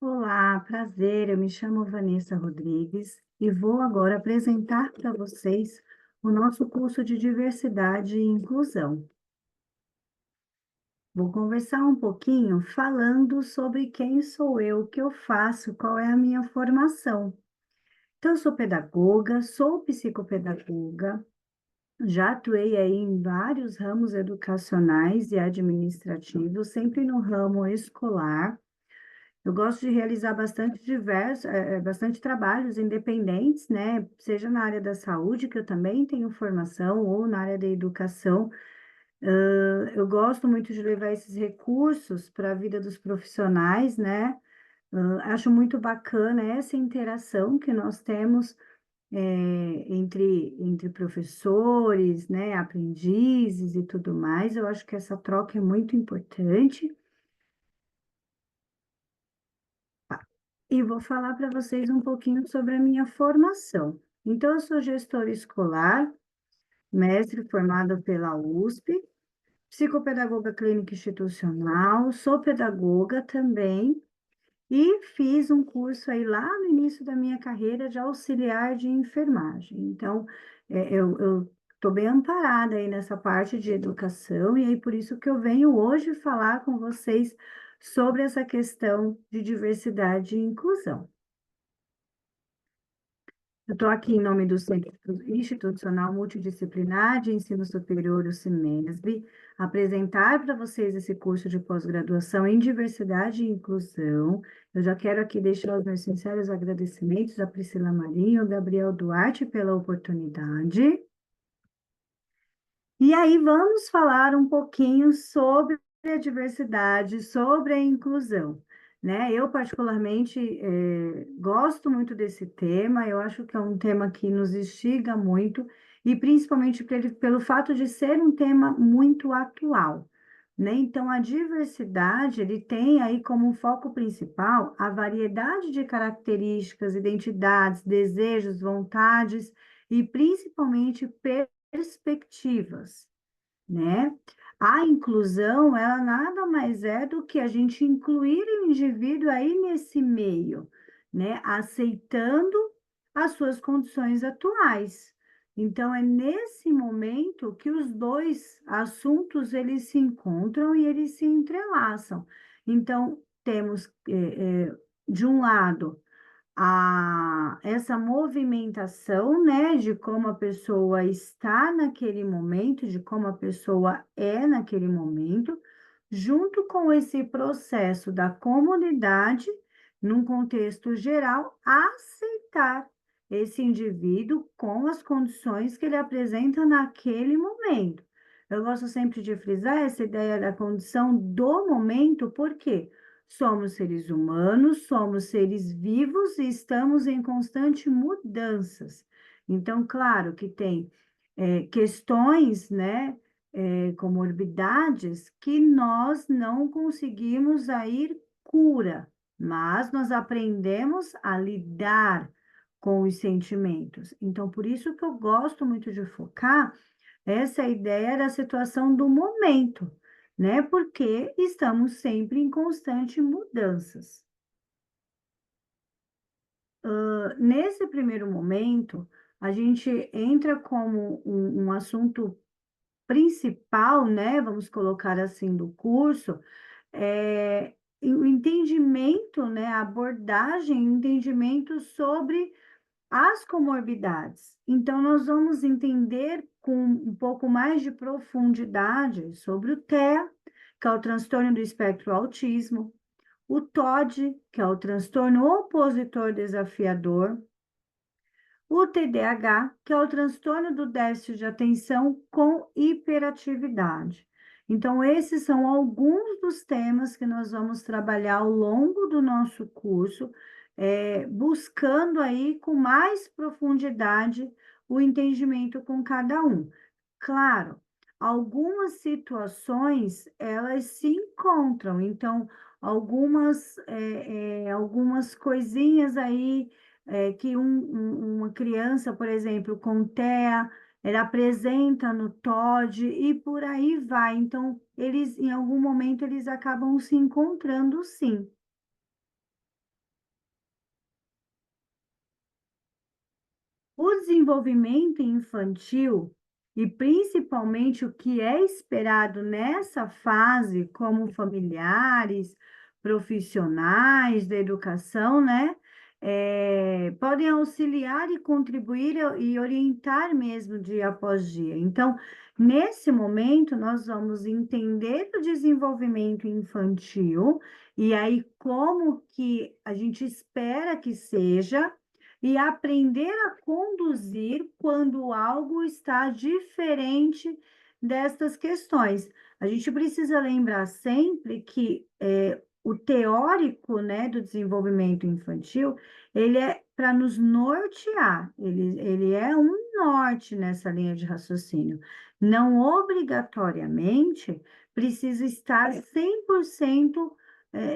Olá, prazer. Eu me chamo Vanessa Rodrigues e vou agora apresentar para vocês o nosso curso de Diversidade e Inclusão. Vou conversar um pouquinho falando sobre quem sou eu, o que eu faço, qual é a minha formação. Então, eu sou pedagoga, sou psicopedagoga, já atuei aí em vários ramos educacionais e administrativos, sempre no ramo escolar. Eu gosto de realizar bastante trabalhos independentes, né? Seja na área da saúde, que eu também tenho formação, ou na área da educação. Eu gosto muito de levar esses recursos para a vida dos profissionais, né? Acho muito bacana essa interação que nós temos, entre professores, né? Aprendizes e tudo mais. Eu acho que essa troca é muito importante. E vou falar para vocês um pouquinho sobre a minha formação. Então, eu sou gestora escolar, mestre formada pela USP, psicopedagoga clínica institucional, sou pedagoga também e fiz um curso aí lá no início da minha carreira de auxiliar de enfermagem. Então, eu estou bem amparada aí nessa parte de educação e aí por isso que eu venho hoje falar com vocês sobre essa questão de diversidade e inclusão. Eu estou aqui em nome do Centro Institucional Multidisciplinar de Ensino Superior, o CIMESB, apresentar para vocês esse curso de pós-graduação em Diversidade e Inclusão. Eu já quero aqui deixar os meus sinceros agradecimentos à Priscila Marinho e ao Gabriel Duarte pela oportunidade. E aí vamos falar um pouquinho sobre a diversidade, sobre a inclusão, né? Eu particularmente gosto muito desse tema, eu acho que é um tema que nos instiga muito, e principalmente pelo fato de ser um tema muito atual, né? Então, a diversidade, ele tem aí como foco principal a variedade de características, identidades, desejos, vontades e principalmente perspectivas, né? A inclusão, ela nada mais é do que a gente incluir o indivíduo aí nesse meio, né? Aceitando as suas condições atuais. Então, é nesse momento que os dois assuntos, eles se encontram e eles se entrelaçam. Então, temos, de um lado, essa movimentação, né, de como a pessoa está naquele momento, de como a pessoa é naquele momento, junto com esse processo da comunidade, num contexto geral, aceitar esse indivíduo com as condições que ele apresenta naquele momento. Eu gosto sempre de frisar essa ideia da condição do momento, por quê? Somos seres humanos, somos seres vivos e estamos em constante mudanças. Então, claro que tem questões, né, comorbidades que nós não conseguimos aí cura, mas nós aprendemos a lidar com os sentimentos. Então, por isso que eu gosto muito de focar essa ideia da situação do momento, né? Porque estamos sempre em constante mudanças. Nesse primeiro momento, a gente entra como um assunto principal, né? Vamos colocar assim, do curso, o entendimento, né? A abordagem, o entendimento sobre as comorbidades. Então, nós vamos entender com um pouco mais de profundidade sobre o TEA, que é o transtorno do espectro autismo, o TOD, que é o transtorno opositor desafiador, o TDAH, que é o transtorno do déficit de atenção com hiperatividade. Então, esses são alguns dos temas que nós vamos trabalhar ao longo do nosso curso, buscando aí com mais profundidade o entendimento com cada um. Claro, algumas situações elas se encontram, então algumas coisinhas aí que uma criança, por exemplo, com TEA, ela apresenta no TOD e por aí vai. Então, eles, em algum momento, eles acabam se encontrando, sim. desenvolvimento infantil e principalmente o que é esperado nessa fase, como familiares, profissionais da educação, né? Podem auxiliar e contribuir e orientar mesmo dia após dia. Então, nesse momento, nós vamos entender o desenvolvimento infantil e aí como que a gente espera que seja e aprender a conduzir quando algo está diferente destas questões. A gente precisa lembrar sempre que o teórico, né, do desenvolvimento infantil, ele é para nos nortear, ele é um norte nessa linha de raciocínio. Não obrigatoriamente precisa estar 100%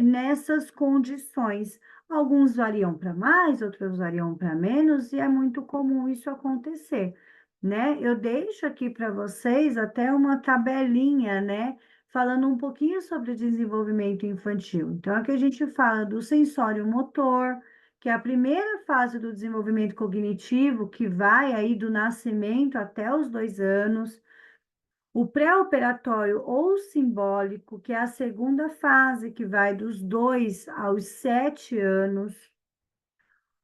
nessas condições. Alguns variam para mais, outros variam para menos, e é muito comum isso acontecer, né? Eu deixo aqui para vocês até uma tabelinha, né? Falando um pouquinho sobre o desenvolvimento infantil. Então, aqui a gente fala do sensório motor, que é a primeira fase do desenvolvimento cognitivo, que vai aí do nascimento até os 2 anos. O pré-operatório ou simbólico, que é a segunda fase, que vai dos 2 aos 7 anos.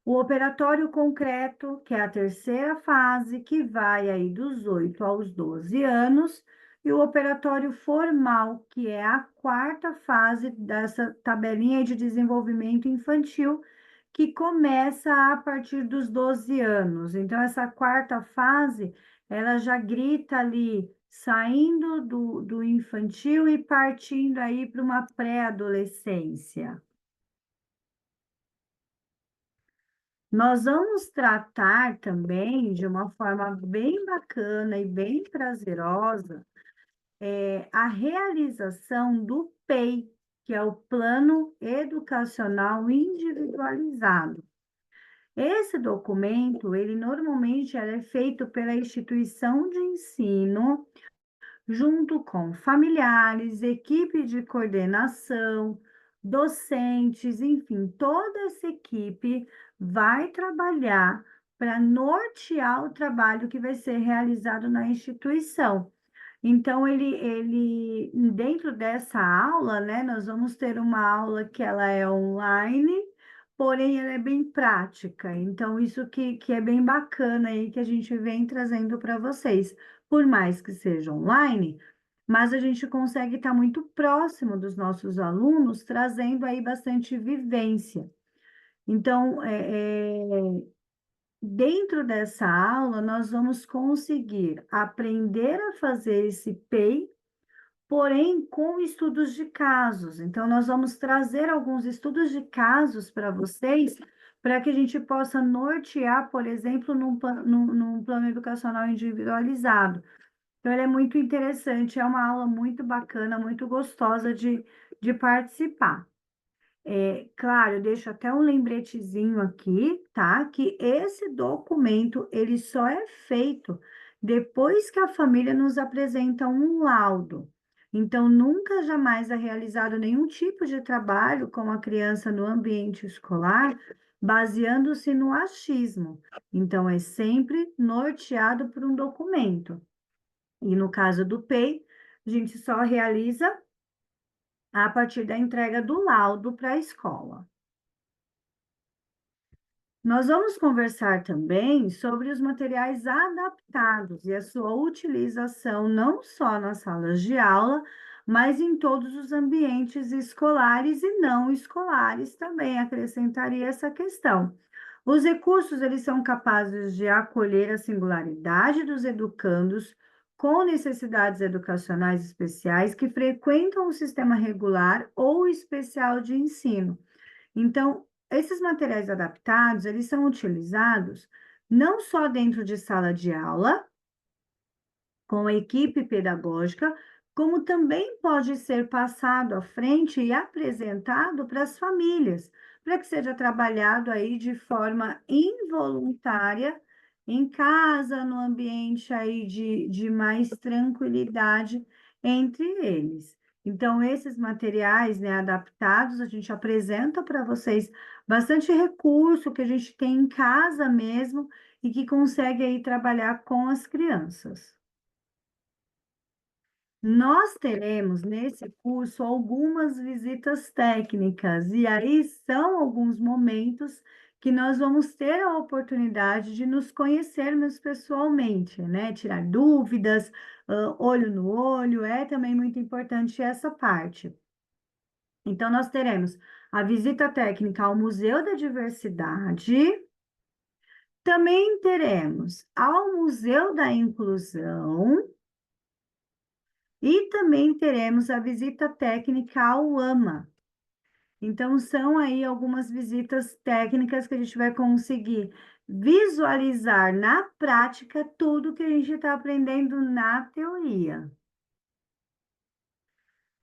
O operatório concreto, que é a terceira fase, que vai aí dos 8 aos 12 anos, e o operatório formal, que é a quarta fase dessa tabelinha de desenvolvimento infantil, que começa a partir dos 12 anos. Então, essa quarta fase, ela já grita ali, saindo do infantil e partindo aí para uma pré-adolescência. Nós vamos tratar também de uma forma bem bacana e bem prazerosa a realização do PEI, que é o Plano Educacional Individualizado. Esse documento, ele normalmente é feito pela instituição de ensino, junto com familiares, equipe de coordenação, docentes, enfim, toda essa equipe vai trabalhar para nortear o trabalho que vai ser realizado na instituição. Então, dentro dessa aula, né, nós vamos ter uma aula que ela é online, porém ela é bem prática. Então, isso que é bem bacana aí, que a gente vem trazendo para vocês. Por mais que seja online, mas a gente consegue estar muito próximo dos nossos alunos, trazendo aí bastante vivência. Então, dentro dessa aula, nós vamos conseguir aprender a fazer esse PEI, porém com estudos de casos. Então, nós vamos trazer alguns estudos de casos para vocês, para que a gente possa nortear, por exemplo, num plano educacional individualizado. Então, ele é muito interessante, é uma aula muito bacana, muito gostosa de participar. Claro, eu deixo até um lembretezinho aqui, tá? Que esse documento, ele só é feito depois que a família nos apresenta um laudo. Então, nunca jamais é realizado nenhum tipo de trabalho com a criança no ambiente escolar, baseando-se no achismo. Então, é sempre norteado por um documento. E no caso do PEI, a gente só realiza a partir da entrega do laudo para a escola. Nós vamos conversar também sobre os materiais adaptados e a sua utilização não só nas salas de aula, mas em todos os ambientes escolares e não escolares também, acrescentaria essa questão. Os recursos, eles são capazes de acolher a singularidade dos educandos com necessidades educacionais especiais que frequentam o sistema regular ou especial de ensino. Então, esses materiais adaptados, eles são utilizados não só dentro de sala de aula, com a equipe pedagógica, como também pode ser passado à frente e apresentado para as famílias, para que seja trabalhado aí de forma involuntária, em casa, no ambiente aí de mais tranquilidade entre eles. Então, esses materiais, né, adaptados, a gente apresenta para vocês bastante recurso que a gente tem em casa mesmo e que consegue aí trabalhar com as crianças. Nós teremos nesse curso algumas visitas técnicas, e aí são alguns momentos que nós vamos ter a oportunidade de nos conhecermos pessoalmente, né? Tirar dúvidas, olho no olho, é também muito importante essa parte. Então, nós teremos a visita técnica ao Museu da Diversidade, também teremos ao Museu da Inclusão. E também teremos a visita técnica ao AMA. Então, são aí algumas visitas técnicas que a gente vai conseguir visualizar na prática tudo que a gente está aprendendo na teoria.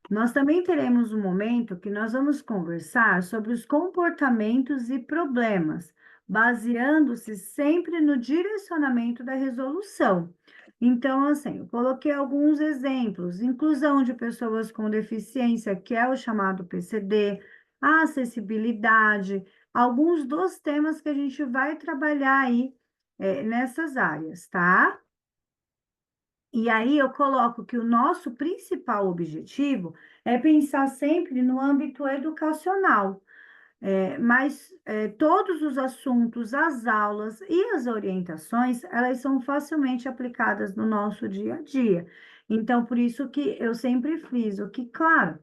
Nós também teremos um momento que nós vamos conversar sobre os comportamentos e problemas, baseando-se sempre no direcionamento da resolução. Então, assim, eu coloquei alguns exemplos: inclusão de pessoas com deficiência, que é o chamado PCD, a acessibilidade, alguns dos temas que a gente vai trabalhar aí, nessas áreas, tá? E aí eu coloco que o nosso principal objetivo é pensar sempre no âmbito educacional, mas todos os assuntos, as aulas e as orientações, elas são facilmente aplicadas no nosso dia a dia. Então, por isso que eu sempre friso que, claro,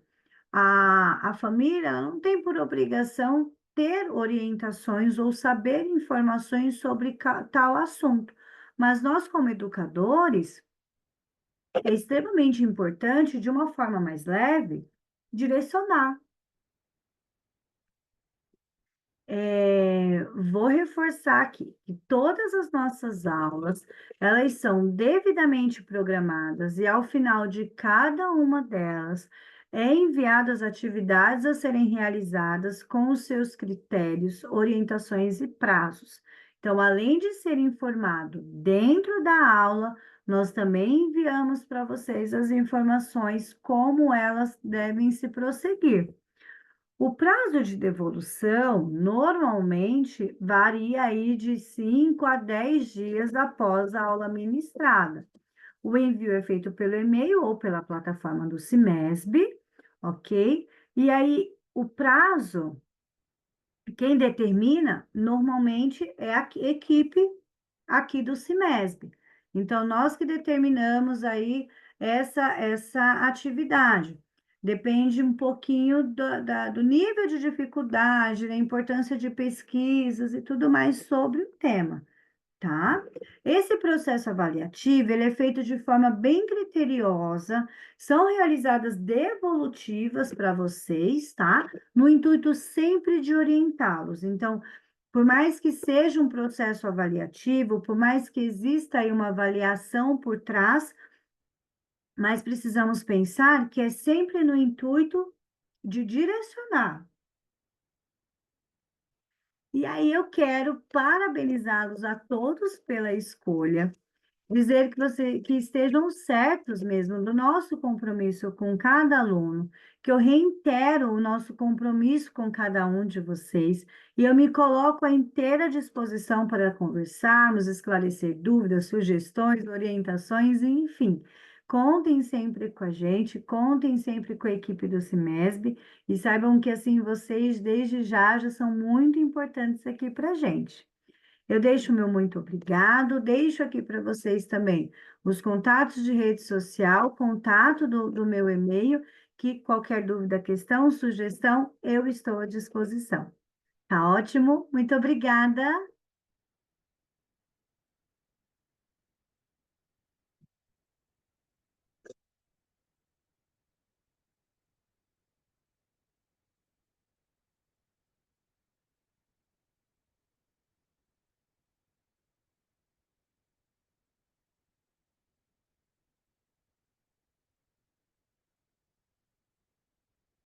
a família ela não tem por obrigação ter orientações ou saber informações sobre tal assunto, mas nós, como educadores, é extremamente importante, de uma forma mais leve, direcionar. Vou reforçar aqui que todas as nossas aulas, elas são devidamente programadas e ao final de cada uma delas é enviadas atividades a serem realizadas com os seus critérios, orientações e prazos. Então, além de ser informado dentro da aula, nós também enviamos para vocês as informações como elas devem se prosseguir. O prazo de devolução normalmente varia aí de 5 a 10 dias após a aula ministrada. O envio é feito pelo e-mail ou pela plataforma do Cimesb, ok? E aí, o prazo, quem determina normalmente é a equipe aqui do Cimesb. Então, nós que determinamos aí essa atividade. Depende um pouquinho do nível de dificuldade, da importância de pesquisas e tudo mais sobre o tema, tá? Esse processo avaliativo, ele é feito de forma bem criteriosa, são realizadas devolutivas para vocês, tá? No intuito sempre de orientá-los. Então, por mais que seja um processo avaliativo, por mais que exista aí uma avaliação por trás, mas precisamos pensar que é sempre no intuito de direcionar. E aí eu quero parabenizá-los a todos pela escolha. Dizer que estejam certos mesmo do nosso compromisso com cada aluno, que eu reitero o nosso compromisso com cada um de vocês, e eu me coloco à inteira disposição para conversarmos, esclarecer dúvidas, sugestões, orientações, enfim. Contem sempre com a gente, contem sempre com a equipe do Cimesb, e saibam que assim vocês, desde já são muito importantes aqui para a gente. Eu deixo o meu muito obrigado, deixo aqui para vocês também os contatos de rede social, contato do meu e-mail, que qualquer dúvida, questão, sugestão, eu estou à disposição. Tá ótimo? Muito obrigada.